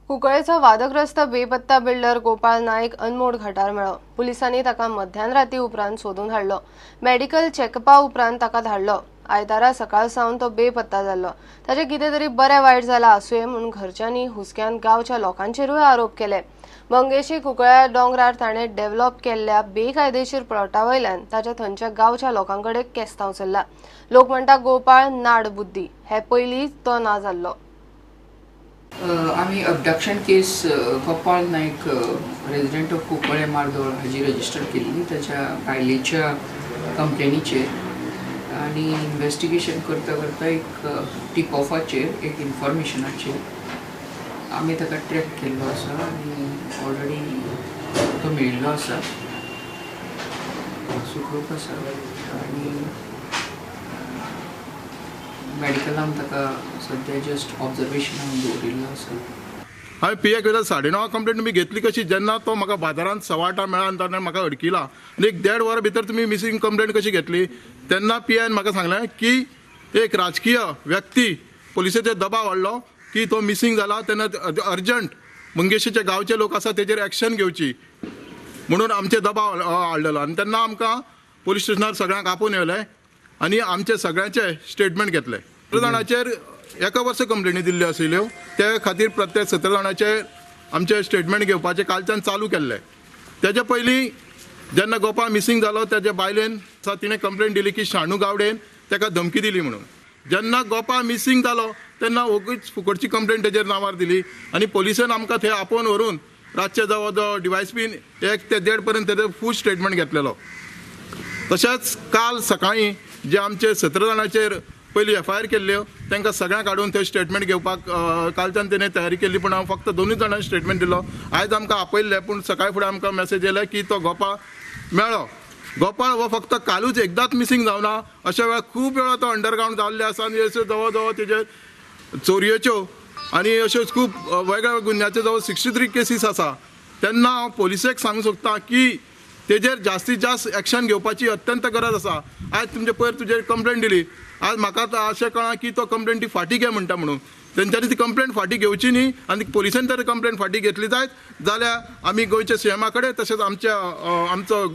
कुंकळेचो वादग्रस्त बेपत्ता बिल्डर गोपाळ नायक अनमोड घाटार मेळ्ळो। पुलिसांनी ताका मध्यानराती उपरांत सोदून हाडलो। मेडिकल चेकअपा उपरांत ताका धाडलो। आयतारा सकाळ सावन तो बेपत्ता जाल्लो। ताचे कितें तरी बरें वायट जाला आसुये म्हणून घरच्यांनी हुसक्यान गांवच्या लोकांचेरूय आरोप केले। मंगेशी कुंकळ्या दोंगरार ताणें डेव्हलप केल्ल्या बेकायदेशीर प्लॉटावयल्यान ताच्या थंयच्या गांवच्या लोकांकडे केस्तांव चल्ला। लोक म्हणटा गोपाळ नाड बुद्धी हे पयलीं तो ना जाल्लो। आम्ही abduction case Gopal Naik resident of Kunkale Mardol हाजी रजिस्टर केल्ली त्याच्या बायलेच्या कंप्लेनीचेर आणि इन्व्हेस्टिगेशन करता करता एक टीप ऑफाचेर एक इन्फॉर्मेशनाचेर आमी ताका ट्रॅक केल्लो आसा आनी ऑलरेडी तो मेळिल्लो आसा सुखरूप आसा आनी मेडिकलान ताका सद्या जस्ट ऑब्जर्वेशनान दवरिल्लो आसा। हांवें पियाक वेळार 9:30 कंप्लेंट तुमी घेतली कशी जेन्ना तो म्हाका बाजारांत 8:15 मेळ्ळा आनी ताणें म्हाका अडकिला आनी एक 1.5 वरां भितर तुमी मिसींग कंप्लेंट कशी घेतली तेन्ना पियान म्हाका सांगलें की एक राजकीय व्यक्ती पुलिसेचेर दबाव हाडलो की तो मिसींग जाला तेन्ना अर्जंट मंगेशीचे गांवचे लोक आसा तेजेर एक्शन घेवची म्हणून आमचे दबाव हाडलेलो आनी तेन्ना आमकां पुलीस स्टेशनार सगळ्यांक आपोवन येयलें आनी आमचे सगळ्यांचे स्टेटमेंट घेतले। 17 जाणांचेर 1 वर्स कंप्लेनी दिल्ल्यो आशिल्ल्यो त्या खातीर प्रत्येक 17 जाणांचेर आमचे स्टेटमेंट घेवपाचें कालच्यान चालू केल्लें। तेजे पयलीं जेन्ना गोपाळ मिसींग जालो तेजे बायलेन तिणें कंप्लेंट दिली की शाणू गावडेन ताका धमकी दिली म्हणून। जेन्ना गोपाळ मिसींग जालो तेन्ना ओगूच फुकटची कंप्लेंट तेजेर नांवार दिली आनी पुलिसेन आमकां थंय आपोवन व्हरून रातचे जवळ जवळ डिवायस बीन 1 ते 1.5 पर्यंत तेजो फूल स्टेटमेंट घेतलेलो। तशेंच काल सकाळीं जे आमचे 17 जाणांचेर पयलीं FIR केल्ल्यो तांकां सगळ्यांक हाडून थंय स्टेटमेंट घेवपाक कालच्यान तेणें तयारी केल्ली पूण हांव फक्त 2 जाणांनी स्टेटमेंट दिलो। आयज आमकां आपयल्लें पूण सकाळी फुडें आमकां मेसेज येयलें की तो गोपाळ मेळ्ळो। गोपाळ हो फक्त कालूच एकदांच मिसींग जावना, अशा वेळार खूब वेळा तो अंडरग्रावंड जाल्ले आसा आनी अश्यो जवळ जवळ तेजे चोरयेच्यो आनी अश्योच खूब वेगळ्या गुन्ह्याच्यो जवळ 63 केसीस आसा। तेन्ना हांव पुलिसेक सांगूंक सोदतां की तेजेर जास्तीत जास्त एक्शन घेवपाची अत्यंत गरज आसा। आयज तुमचे पयर तुजेर कंप्लेंट दिली, आज म्हाका अशें कळ्ळां की तो कंप्लेंट ती फाटीं घे म्हणटा म्हणून। तेंच्यांनी ती कंप्लेंट फाटीं घेवची न्ही आनी पुलिसांन तर कंप्लेंट फाटीं घेतली जायत जाल्यार आमी गोंयच्या CMा कडेन तशेंच आमचो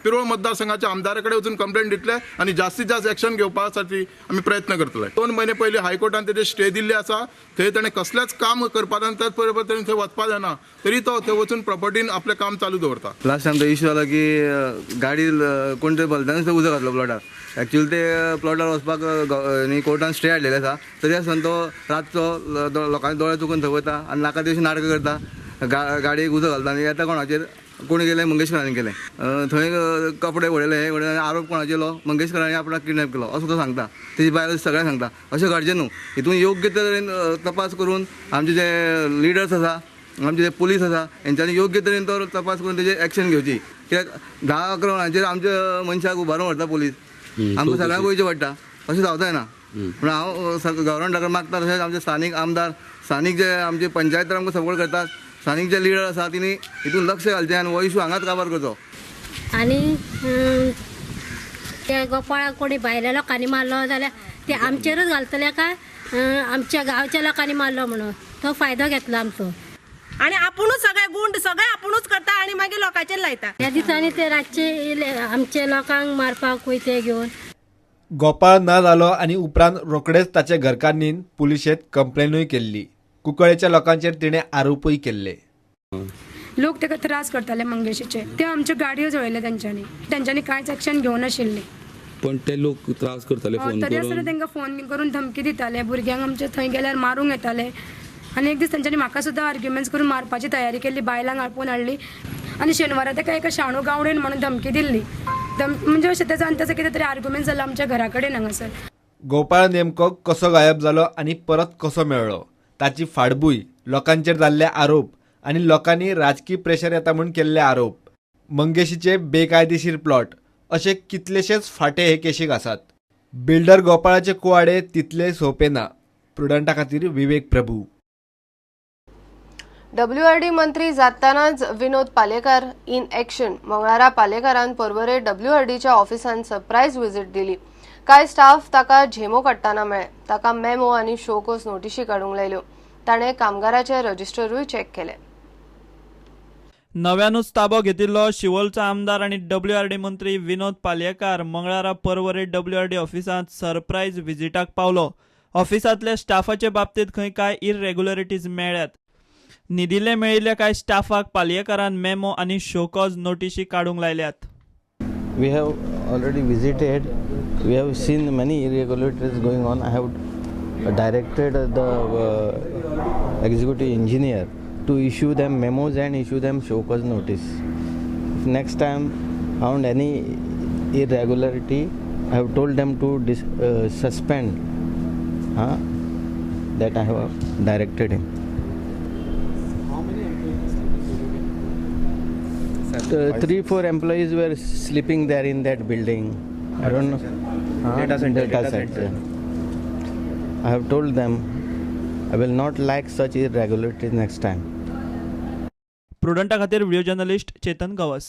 पिरोळ मतदारसंघाच्या आमदारा कडेन वचून कंप्लेंट दितले आनी जास्तीत जास्त एक्शन घेवपा साठी आमी प्रयत्न करतले। 2 म्हयने पयलीं हायकोर्टान तेजे स्टे दिल्ले आसा, थंय ताणें कसलेंच काम करपाना त्याच बरोबर ताणें थंय वचपा जायना तरी तो थंय वचून प्रॉपर्टीन आपलें काम चालू दवरता। लास्ट टायम तो इश्यू जाला की गाडी कोण तरी भलत्यानच उजो घातलो प्लॉटार। एक्चुअली ते प्लॉटार वचपाक कोर्टान स्टे हाडलेले आसा तरी आसतना तो रातचो लोकांचे दोळे चुकून थंय वता आनी नाका तशी नाटकां करता, गाडयेक उजो घालता आनी येता कोणाचेर कोणी गेलें मंगेशकरांनी केलें। थंय कपडे उडयले आरोप कोणाचेलो मंगेशकरांनी आपणाक किडनॅप केलो असो तो सांगता, तेजी बायल सगळ्यांक सांगता। अशें घडचें न्हू, हितून योग्य तरेन तपास करून आमचे जे लिडर्स आसा आमचे जे पुलीस आसा हेंच्यांनी योग्य तरेन तो तपास करून तेजेर एक्शन घेवची। कित्याक 10-11 वरांचेर आमच्या मनशाक उबारून व्हरता पुलीस, आमकां सगळ्यांक वयचें पडटा, अशें जावचें ना। पूण हांव गव्हर्नमेंटाकडे मागता तशेंच आमचे स्थानीक आमदार स्थानीक जे आमचे पंचायत आमकां सपोर्ट करतात, स्थानीक जे लिडर आसा तिणी हितून लक्ष घालचें आनी हो इशू हांगाच काबार करचो। आनी त्या गोपाळाक कोणी भायल्या लोकांनी मारलो जाल्यार ते आमचेरूच घालतले काय आमच्या गांवच्या लोकांनी मारलो म्हणून तो फायदो घेतलो आमचो। आणि आपुणूच सगळे गुंड सगळे आपुणूच करता आणि मागीर लोकांचेर लायता। त्या दिसांनी ते रातचे आमचे लोकांक मारपाक वयते घेवन। गोपाळ ना जालो आनी उपरांत रोखडेच ताच्या घरकान्नीन पुलिशेंत कंप्लेनूय केल्ली। कुंकळेच्या लोकांचेर तिणें आरोपूय केल्ले। लोक ताका त्रास करताले मंगेशीचे, ते आमच्यो गाडयो जळयले त्यांच्यानी कांयच एक्शन घेवं नाशिल्ले। पण ते लोक त्रास करताले फोन तरी आसतना तांकां फोन करून धमकी दिताले, भुरग्यांक आमचे थंय गेल्यार मारूंक येताले। आनी एक दीस तेंच्यांनी म्हाका सुद्दां आर्ग्युमेंट्स करून मारपाची तयारी केल्ली, बायलांक आळपून हाडली आनी शेनवारा ताका एका शाणू गावडेन म्हणून धमकी दिल्ली। म्हणजे अशें त्याचा कितें तरी आर्ग्युमेंट जालो आमच्या घरा कडेन हांगासर। गोपाळ नेमको कसो गायब जालो आनी परत कसो मेळ्ळो ताची फाडबूय, लोकांचेर जाल्ले आरोप आनी लोकांनी राजकीय प्रेशर येता म्हूण केल्ले आरोप, मंगेशीचे बेकायदेशीर प्लॉट अशे कितलेशेच फाटे हे केशीक आसात। बिल्डर गोपाळाचे कुवाडे तितले सोंपे ना। प्रुडंटा खातीर विवेक प्रभू। WRD मंत्री जातानाच विनोद पालेकर इन एक्शन। मंगळारा पालेकरान पर्वरे WRDच्या ऑफिसान सरप्राईज विजीट दिली। काय स्टाफ ताका झेमो काडटाना मेळ्ळे, ताका मेमो आनी शोकोस नोटिशी काडूंक लायल्यो। ताणे कामगाराचे रजिस्टरूय चेक केले. नव्यानूच ताबो घेतिल्लो शिवोलचो आमदार आनी WRD मंत्री विनोद पालयेकार मंगळारा पर्वरे WRD ऑफिसांत सरप्रायज व्हिजिटाक पावलो. ऑफिसांतल्या स्टाफाचे बाबतींत खंय काय इरेग्युलरिटीज मेळ्ळ्यात. निदिल्ले मेळिल्ल्या कांय स्टाफाक पालयेकारान मेमो आनी शोकॉज नोटीशी काडूंक लायल्यात. We have already visited. We have seen many irregularities going on. I have directed the executive engineer to issue them memos and issue them show cause notice. If next time found any irregularity, I have told them to suspend. That I have directed him. How many employees? 3-4 employees were sleeping there in that building. I don't know. Data center. I have told them I will not like such irregularities next time. प्रुडंटा खातीर video journalist Chetan Gawas.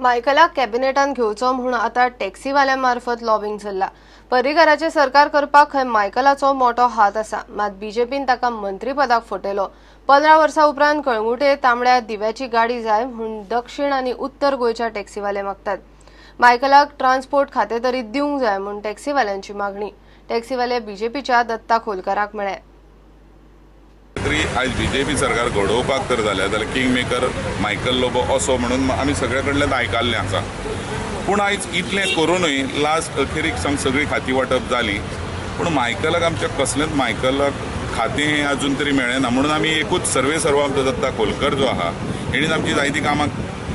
मायकलाक कॅबिनेटान घेवचो म्हूण आतां टॅक्सीवाल्या मार्फत lobbying चल्ला. पर्रीकाराचे सरकार करपाक खंय मायकलाचो मोठो हात आसा, मात बीजेपीन ताका मंत्रीपदाक फटयलो. 15 वर्सां उपरांत कळंगुटे तांबड्या दिव्याची गाडी जाय म्हूण दक्षिण आनी उत्तर गोंयच्या टॅक्सीवाले मागतात. मायकलाक ट्रान्सपोर्ट खातें तरी दिवंक जाय म्हूण टॅक्सीवाल्यांची मागणी. टॅक्सीवाले बीजेपीच्या दत्ता खोलकाराक मेळ्ळे. तरी आज बीजेपी सरकार घडोवपाक तर जाल्यार किंग मेकर मायकल लोबो असो म्हणून आमी सगळे कडल्यान आयकल्लें आसा. पूण आयज इतलें करूनय लास्ट अखेरीक सगळी खाती वांटप जाली, पूण मायकलाक आमच्या कसलेंच मायकलाक खातें अजून तरी मेळ्ळें ना. म्हणून आमी एकूच सर्वे सर्वा आमचो दत्ता खोलकर जो आहा हेणीन आमची जायतीं कामां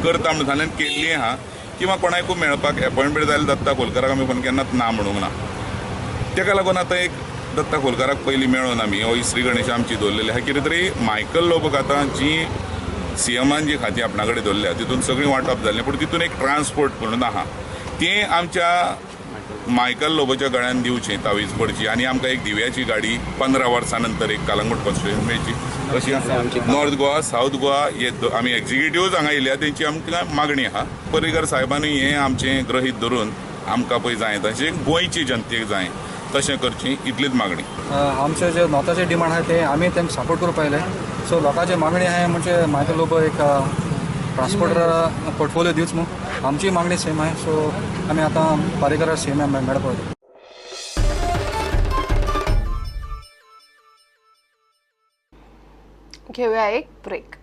करता म्हणून केल्लीं आहा. किंवा कोणाकूय मेळपाक एपॉयंटमेंट जाल्यार दत्ता खोलकाराक आमी पण केन्नाच ना म्हणूंक ना. तेका लागून आतां एक दत्ता खोलकाराक पयलीं मेळोन आमी हो श्री गणेश आमची दवरलेली आहा. कितें तरी मायकल लोबोक आतां जी CMान जी खातीं आपणा कडेन दवरल्या तितून सगळीं वांटप जाल्लें, पूण तितून एक ट्रान्सपोर्ट म्हणून आहा तें आमच्या मायकल लोबोच्या गळ्यान दिवचें तावीज पडची आनी आमकां एक दिव्याची गाडी 15 वर्सां नंतर एक कलंगूट कॉन्स्टिट्युएन्सी मेळची. अशी नॉर्थ गोवा सावथ गोवा हे आमी एग्जिक्युटिव्ह हांगा येयल्या तेंची आमकां मागणी आहा. पर्रीकार साहेबांनी हें आमचें गृहीत धरून आमकां पळय जाय तशें गोंयची जनतेक जाय तशें करची इतलीच मागणी. आमचे जे नॉर्थाचे डिमांड आहे ते आम्ही तेंक सपोर्ट करूं पाहिजे. सो लोकांची मागणी आहे म्हणजे मायकल लोबो एक ट्रान्सपोर्टर पोर्टफोलिओ दिवच म्हणून आमची मागणी सेम आहे. सो आम्ही आता पारेकरार सेम मेळप. घेऊया एक ब्रेक.